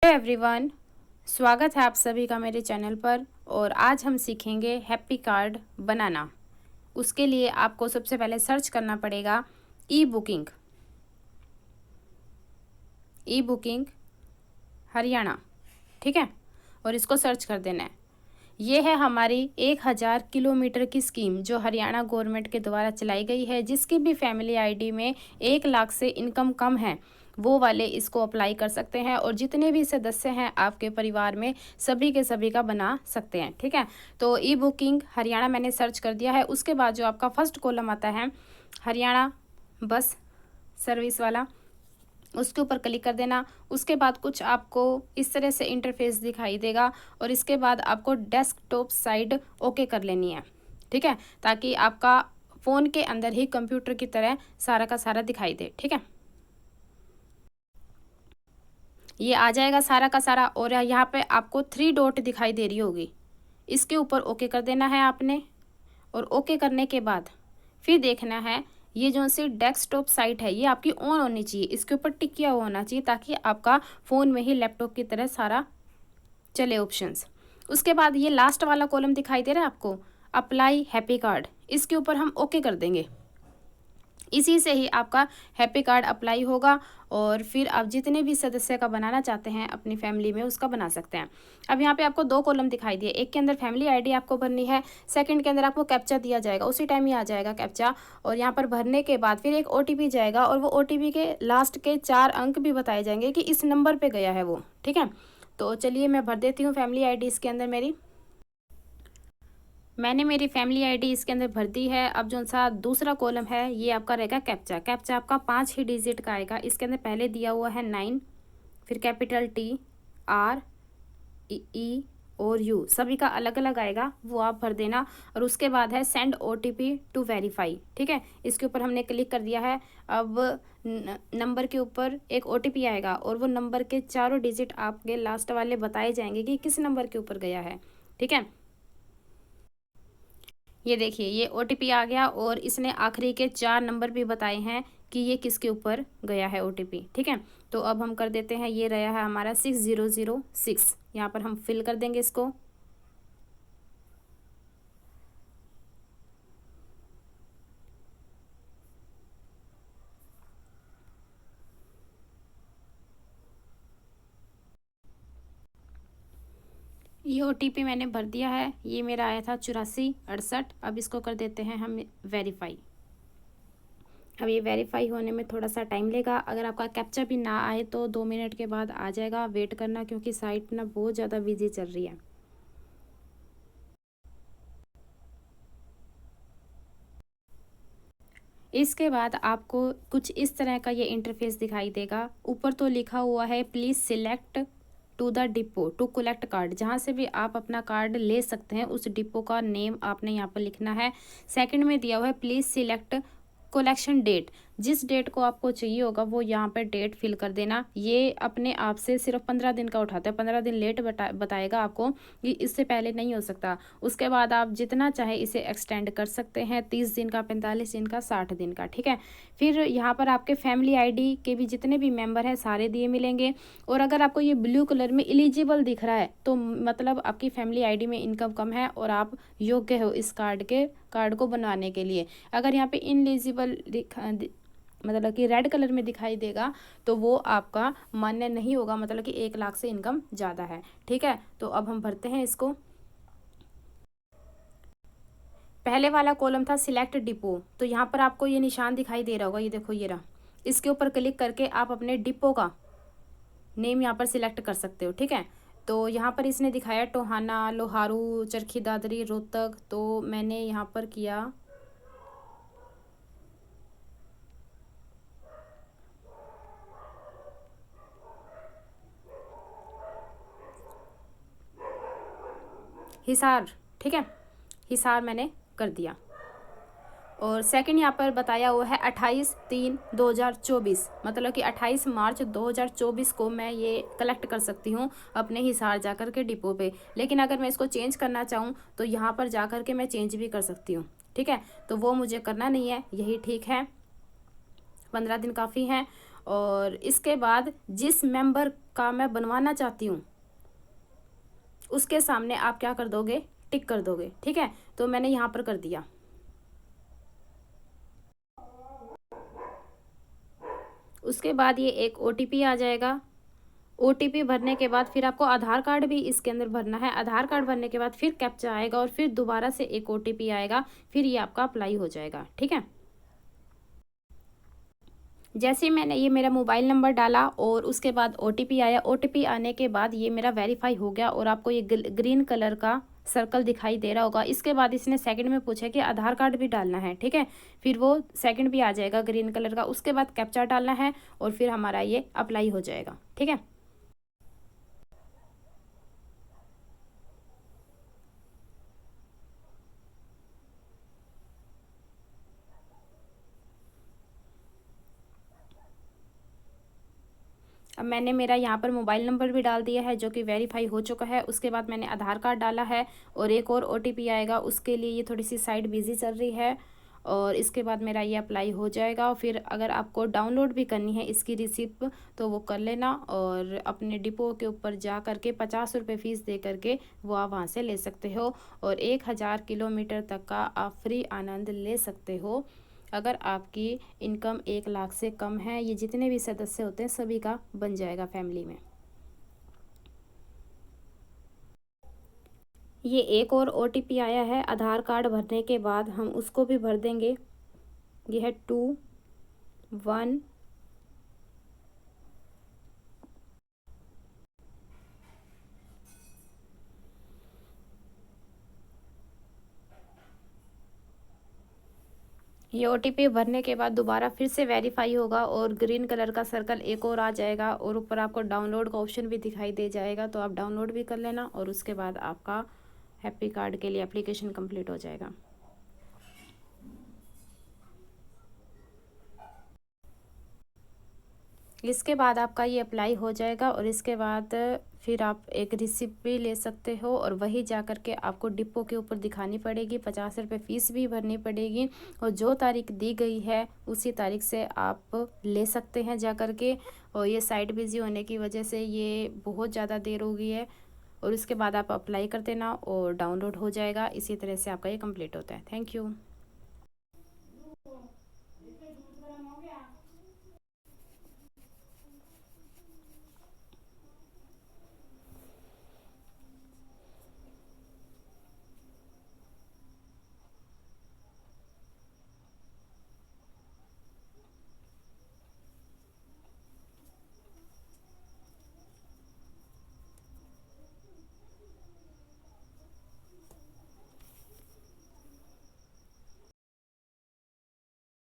Hello everyone, स्वागत है आप सभी का मेरे चैनल पर। और आज हम सीखेंगे हैप्पी कार्ड बनाना। उसके लिए आपको सबसे पहले सर्च करना पड़ेगा ई बुकिंग हरियाणा। ठीक है, और इसको सर्च कर देना है। ये है हमारी 1000 किलोमीटर की स्कीम जो हरियाणा गवर्नमेंट के द्वारा चलाई गई है। जिसकी भी फैमिली आईडी में 1 लाख से इनकम कम है वो वाले इसको अप्लाई कर सकते हैं, और जितने भी सदस्य हैं आपके परिवार में सभी के सभी का बना सकते हैं। ठीक है, तो ई बुकिंग हरियाणा मैंने सर्च कर दिया है। उसके बाद जो आपका फर्स्ट कॉलम आता है हरियाणा बस सर्विस वाला, उसके ऊपर क्लिक कर देना। उसके बाद कुछ आपको इस तरह से इंटरफेस दिखाई देगा, और इसके बाद आपको डेस्कटॉप साइड ओके कर लेनी है। ठीक है, ताकि आपका फ़ोन के अंदर ही कंप्यूटर की तरह सारा का सारा दिखाई दे। ठीक है, ये आ जाएगा सारा का सारा, और यहाँ पे आपको 3 डॉट दिखाई दे रही होगी, इसके ऊपर ओके कर देना है आपने। और ओके करने के बाद फिर देखना है ये जो सी डेस्कटॉप साइट है ये आपकी ऑन होनी चाहिए, इसके ऊपर टिक किया हुआ होना चाहिए, ताकि आपका फ़ोन में ही लैपटॉप की तरह सारा चले ऑप्शंस। उसके बाद ये लास्ट वाला कॉलम दिखाई दे रहा है आपको, अप्लाई हैप्पी कार्ड, इसके ऊपर हम ओके कर देंगे। इसी से ही आपका हैप्पी कार्ड अप्लाई होगा, और फिर आप जितने भी सदस्य का बनाना चाहते हैं अपनी फैमिली में उसका बना सकते हैं। अब यहाँ पे आपको 2 कॉलम दिखाई दिए, एक के अंदर फैमिली आईडी आपको भरनी है, सेकंड के अंदर आपको कैप्चा दिया जाएगा, उसी टाइम ही आ जाएगा कैप्चा। और यहाँ पर भरने के बाद फिर एक ओटीपी जाएगा, और वो ओटीपी के लास्ट के 4 अंक भी बताए जाएंगे कि इस नंबर पर गया है वो। ठीक है, तो चलिए मैं भर देती हूँ फैमिली आईडी इसके अंदर मेरी। मैंने मेरी फैमिली आईडी इसके अंदर भर दी है। अब जो सा दूसरा कॉलम है ये आपका रहेगा कैप्चा। कैप्चा आपका 5 ही डिजिट का आएगा। इसके अंदर पहले दिया हुआ है 9, फिर कैपिटल TRE और U, सभी का अलग अलग आएगा, वो आप भर देना। और उसके बाद है सेंड OTP टू वेरीफाई। ठीक है, इसके ऊपर हमने क्लिक कर दिया है। अब नंबर के ऊपर एक OTP आएगा, और वो नंबर के चारों डिजिट आपके लास्ट वाले बताए जाएंगे कि किस नंबर के ऊपर गया है। ठीक है, ये देखिए ये OTP आ गया, और इसने आखिरी के 4 नंबर भी बताए हैं कि ये किसके ऊपर गया है OTP। ठीक है, तो अब हम कर देते हैं, ये रहा है हमारा 6006। यहाँ पर हम फिल कर देंगे इसको। ये OTP मैंने भर दिया है, ये मेरा आया था 8468। अब इसको कर देते हैं हम वेरीफाई। अब ये वेरीफाई होने में थोड़ा सा टाइम लेगा। अगर आपका कैप्चा भी ना आए तो 2 मिनट के बाद आ जाएगा, वेट करना, क्योंकि साइट ना बहुत ज़्यादा बिजी चल रही है। इसके बाद आपको कुछ इस तरह का ये इंटरफेस दिखाई देगा। ऊपर तो लिखा हुआ है please select to the depot to collect card, जहाँ से भी आप अपना कार्ड ले सकते हैं उस डिपो का नेम आपने यहाँ पर लिखना है। सेकंड में दिया हुआ है प्लीज़ सिलेक्ट कलेक्शन डेट, जिस डेट को आपको चाहिए होगा वो यहाँ पर डेट फिल कर देना। ये अपने आप से सिर्फ 15 दिन का उठाता है, 15 दिन लेट बताएगा आपको कि इससे पहले नहीं हो सकता। उसके बाद आप जितना चाहे इसे एक्सटेंड कर सकते हैं, 30 दिन का, 45 दिन का, 60 दिन का। ठीक है, फिर यहाँ पर आपके फैमिली आईडी के भी जितने भी मेंबर हैं सारे दिए मिलेंगे। और अगर आपको ये ब्लू कलर में एलिजिबल दिख रहा है तो मतलब आपकी फैमिली आईडी में इनकम कम है और आप योग्य हो इस कार्ड को बनवाने के लिए। अगर यहाँ पे इनएलिजिबल मतलब कि रेड कलर में दिखाई देगा तो वो आपका मान्य नहीं होगा, मतलब कि 1 लाख से इनकम ज़्यादा है। ठीक है, तो अब हम भरते हैं इसको। पहले वाला कॉलम था सिलेक्ट डिपो, तो यहाँ पर आपको ये निशान दिखाई दे रहा होगा, ये देखो ये रहा। इसके ऊपर क्लिक करके आप अपने डिपो का नेम यहाँ पर सिलेक्ट कर सकते हो। ठीक है, तो यहाँ पर इसने दिखाया टोहाना, लोहारू, चरखी दादरी, रोहतक, तो मैंने यहाँ पर किया हिसार। ठीक है, हिसार मैंने कर दिया। और सेकंड यहाँ पर बताया हुआ है 28/3/2024, मतलब कि 28 मार्च 2024 को मैं ये कलेक्ट कर सकती हूँ अपने हिसार जा कर के डिपो पे। लेकिन अगर मैं इसको चेंज करना चाहूँ तो यहाँ पर जा कर के मैं चेंज भी कर सकती हूँ। ठीक है, तो वो मुझे करना नहीं है, यही ठीक है, 15 दिन काफ़ी हैं। और इसके बाद जिस मेंबर का मैं बनवाना चाहती हूँ उसके सामने आप क्या कर दोगे, टिक कर दोगे। ठीक है, तो मैंने यहाँ पर कर दिया। उसके बाद ये एक OTP आ जाएगा। OTP भरने के बाद फिर आपको आधार कार्ड भी इसके अंदर भरना है। आधार कार्ड भरने के बाद फिर कैप्चा आएगा और फिर दोबारा से एक OTP आएगा, फिर ये आपका अप्लाई हो जाएगा। ठीक है, जैसे ही मैंने ये मेरा मोबाइल नंबर डाला और उसके बाद OTP आया, OTP आने के बाद ये मेरा वेरीफाई हो गया और आपको ये ग्रीन कलर का सर्कल दिखाई दे रहा होगा। इसके बाद इसने सेकंड में पूछा कि आधार कार्ड भी डालना है। ठीक है, फिर वो सेकंड भी आ जाएगा ग्रीन कलर का। उसके बाद कैप्चा डालना है और फिर हमारा ये अप्लाई हो जाएगा। ठीक है, अब मैंने मेरा यहाँ पर मोबाइल नंबर भी डाल दिया है जो कि वेरीफाई हो चुका है। उसके बाद मैंने आधार कार्ड डाला है और एक और OTP आएगा। उसके लिए ये थोड़ी सी साइट बिजी चल रही है और इसके बाद मेरा ये अप्लाई हो जाएगा। फिर अगर आपको डाउनलोड भी करनी है इसकी रिसिप्ट तो वो कर लेना और अपने डिपो के ऊपर जा करके 50 रुपये फ़ीस दे करके वो आप वहाँ से ले सकते हो और 1000 किलोमीटर तक का आप फ्री आनंद ले सकते हो। अगर आपकी इनकम 1 लाख से कम है, ये जितने भी सदस्य होते हैं सभी का बन जाएगा फैमिली में। ये एक और OTP आया है आधार कार्ड भरने के बाद, हम उसको भी भर देंगे। ये है 2 1। ये OTP भरने के बाद दोबारा फिर से वेरीफाई होगा और ग्रीन कलर का सर्कल एक और आ जाएगा और ऊपर आपको डाउनलोड का ऑप्शन भी दिखाई दे जाएगा, तो आप डाउनलोड भी कर लेना और उसके बाद आपका हैप्पी कार्ड के लिए एप्लीकेशन कंप्लीट हो जाएगा। इसके बाद आपका ये अप्लाई हो जाएगा और इसके बाद फिर आप एक रिसिप्ट भी ले सकते हो और वही जा कर के आपको डिपो के ऊपर दिखानी पड़ेगी। 50 रुपये फ़ीस भी भरनी पड़ेगी और जो तारीख दी गई है उसी तारीख से आप ले सकते हैं जा कर के। और ये साइट बिजी होने की वजह से ये बहुत ज़्यादा देर हो गई है और उसके बाद आप अप्लाई कर देना और डाउनलोड हो जाएगा। इसी तरह से आपका ये कंप्लीट होता है। Thank you.